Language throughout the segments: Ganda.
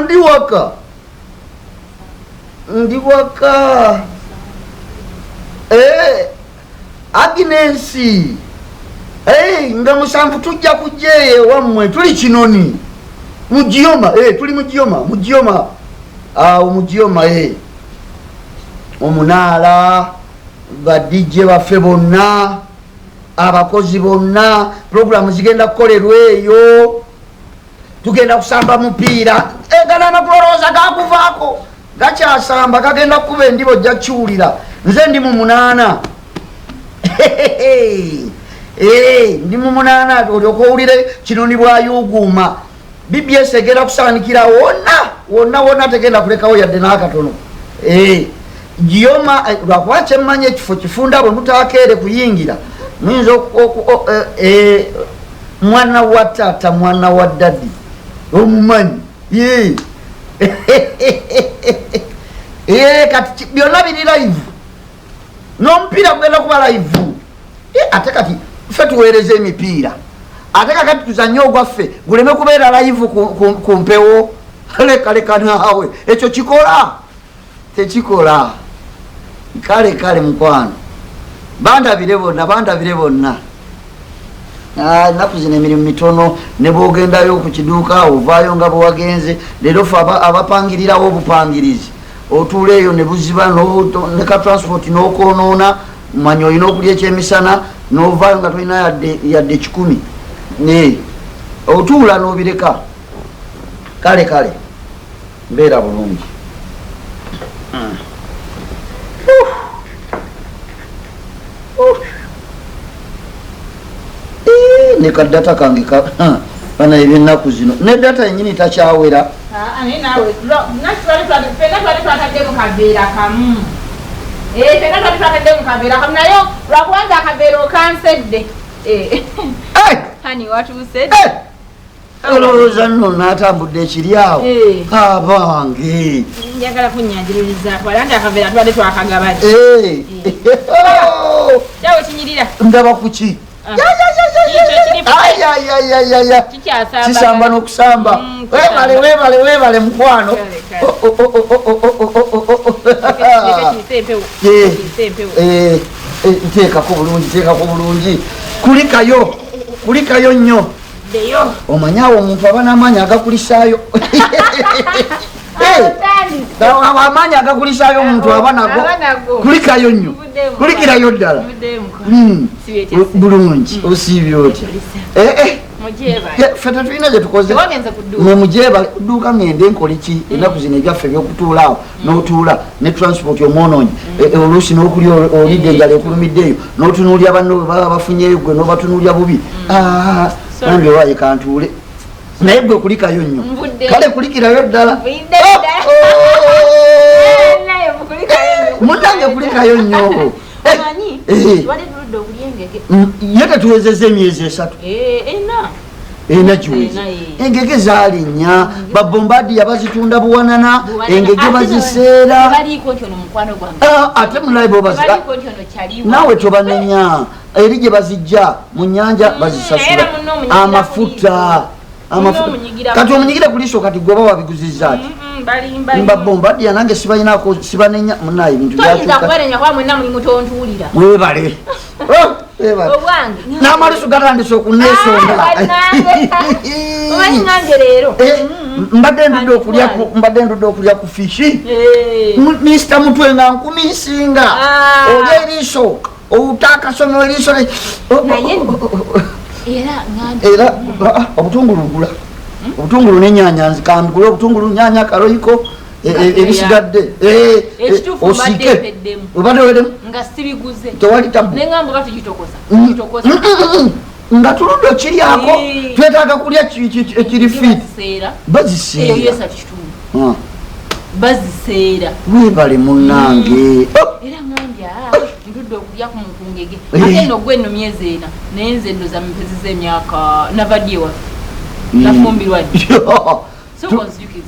ndi waka Agnes nga musanvu tujja kujje wammwe tuli Kinoni Mujioma tuli Mujioma Mujioma omunaala ba DJ baffe bonna abakozi bonna programu zigenda kukolerwa eyo tugenda kusamba mupiira gana amagulorooza gakuvaako gakyasamba gagenda kuba endibo ojja kiwulira nze ndi mu 8 ndi mu 8 olyoka owulire Kinoni bwayuguuma BBS egenda kusaanikira wonna tegenda kulekawo yadde n'akatono Gioma lwakuba kyemmanya ekifo kifunda bwe mutakeere kuyingira muyinza mwana wa taata mwana wa dadi omumanyi kati byonna biri live n'omupiira gugenda kuba live ate kati ffe tuweereza emipiira ate kakati tuzanye ogwaffe guleme kubeera live ku mpewo leka naawe ekyo kikola tekikola kale mukwano bandabire bonna naku zino emirimu mitono ne bwogendayo ku kiduuka ovaayo nga bwewagenze leero fe abapangirirawo obupangirizi otuula eyo ne buziba ne ka transport n'okwonoona manya olina okulya ekyemisana n'ovaayo nga tolina yadde 10 otuula n'obireka kale mbeera bulungi ne kadata kange bana ebyennaku zino ne data yenyini takyawera nayo lwakubanza akabeera okansedde hani watuuse olowooza nno n'atambudde ekiri awo abange njagala kunyanjiririzaako wala nti akaveera tubadde twakagabali kyawe kinyirira ndaba kuki kisamba n'okusamba weebale mukwano nteekako bulungi kulikayo nnyo omanyawo omuntu aba n'amaanyi agakulisaayo amaanyi agakulisaayo omuntu aba nago kulikayo nnyo kulikirayo ddala bulungi osiibye oti ffe tetulina gye tukoze mwe mujeeba dduuka ngende nkoleki ennaku zino ebyaffe ebyokutuulaawo n'otuula ne transport omwonoonyi oluusi n'okulya olidde enjala ekulumiddeeyo n'otunuulya banno bwe baba bafunyeyo gwe n'obatunuulya bubi nange olwaye kantuule naye gwe kulikayo nnyo kale kulikirayo ddala munange kulikayo nnyo ye tetuwezeza emyezi 3 ena kiwezi engege zalinnya babombadi yabazitunda buwanana engege baziseera ate mulaibo nawe tobanenya eri gye bazijja mu nnyanja bazisasula amafuta kati omunyigire kuliiso kati gwe oba wabiguziza ati babombadi yanange sibayinako sibanenya munaye ebintu webale n'amaliso gatandise okuneesonda mbadde ndudde okulya ku fishi Mr. Mutwe nga nkumisinga olya eriiso outakasomyo eriiso era obutungulu ngula obutungulu n'ennyanya nzikambigula obutungulu nyanya karoyiko ebisigadde osike obadde wedemu tewali tabu nga tuludde kiryako twetaaga kulya ekiri fiiti baziseera webale munnange ndudde okulya ku mukungege ate eno gwe nno myezi ena naye nze ndoza mpezi z'emyaka navadye waffe nafumbirwa ddi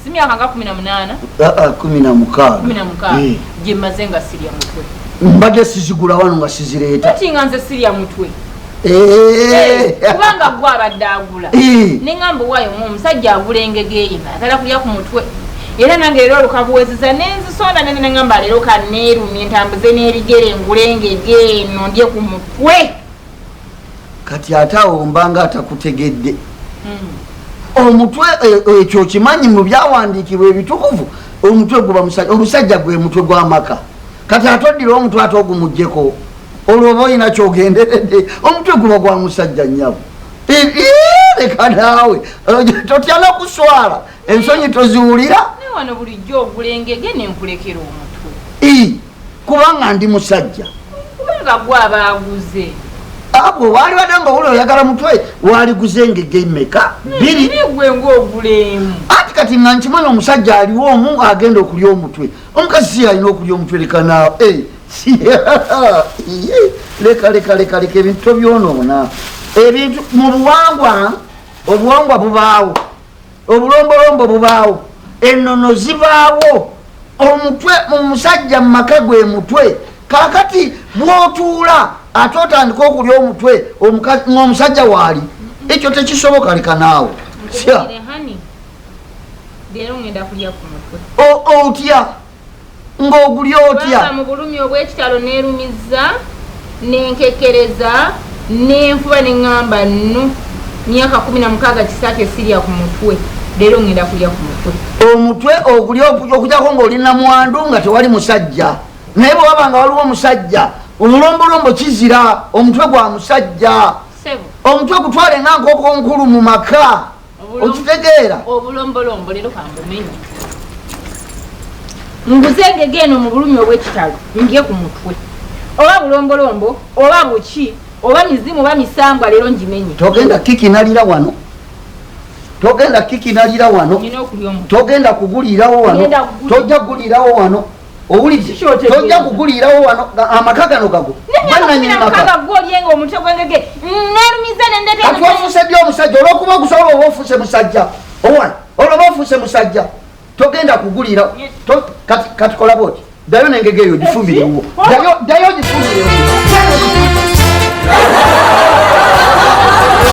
si myaka nga 16 gye mmaze nga sirya mutwe mbadde sizigula wano nga sizireeta ati nga nze sirya mutwe kubanga gwe abadde agula neŋŋamba waayo omusajja agula engege eno atala kulya ku mutwe era nange leero olukabuweziza nenzisonda nene neŋŋamba leero kanneerumye ntambuze n'ebigere ngula engege eno ndye ku mutwe kati ate awo mbanga atakutegedde omutwe ekyo kimanyi mu byawandiikibwa ebitukuvu omutwe guba omusajja gwe mutwe gw'amaka kati atoddira omutwe ate ogumugjeko olwoba olina kyogenderedde omutwe guba gwa musajja nnyabo leka naawe totya nokuswala ensonyi toziwulira wano bulijjo ogula engege nenkulekera omutwe kubanga ndi musajja kubanga gwe abaaguze abo wali wadde nga wuli oyagala mutwe waliguze engege mmeka bbiri gwe ngaogulemu ati kati nga nkimanyi omusajja aliwo omu agenda okulya omutwe omukazi si alina okulya omutwe leka naawe leka ebintu tobyonoona ebintu mu buwangwa obuwangwa bubaawo obulombolombo bubaawo ennono zibaawo omutwe omusajja mu maka gwe mutwe kakati bwotuula ate otandika okulya omutwe ng'omusajja waali ekyo tekisoboka leka naawe otya ng'ogulya otya mu bulumi obw'ekitalo neerumiza nenkekereza nenfuba neŋŋamba nno myaka 16 kisatu esirya ku mutwe leero ngenda kulya ku mutwe omutwe ogulya okugyako ng'oli namwandu nga tewali musajja naye bwe waba nga waliwo omusajja omulombolombo kizira omutwe gwa musajja omutwe gutwale nga nkoko nkulu mu maka okitegeera obulombolombo leero kambumenye nguze engege eno mu bulumi obw'ekitalo ndye ku mutwe oba bulombolombo oba buki oba mizimu oba misambwa leero ngimenye togenda kikinalira wano togenda kugulirawo wano tojja kugulirawo wano owulidde tojja kugulirawo wano amaka gano gago bananyimakaolyenga omutwe gwengege nerumiza kati wafuuse ddi omusajja olwokuba ogusobola oba ofuuse musajja owana olwoba ofuuse musajja togenda kugulirawo kati kola bwoti ddayo nengege eyo gifumirewo ddayo gifumirewo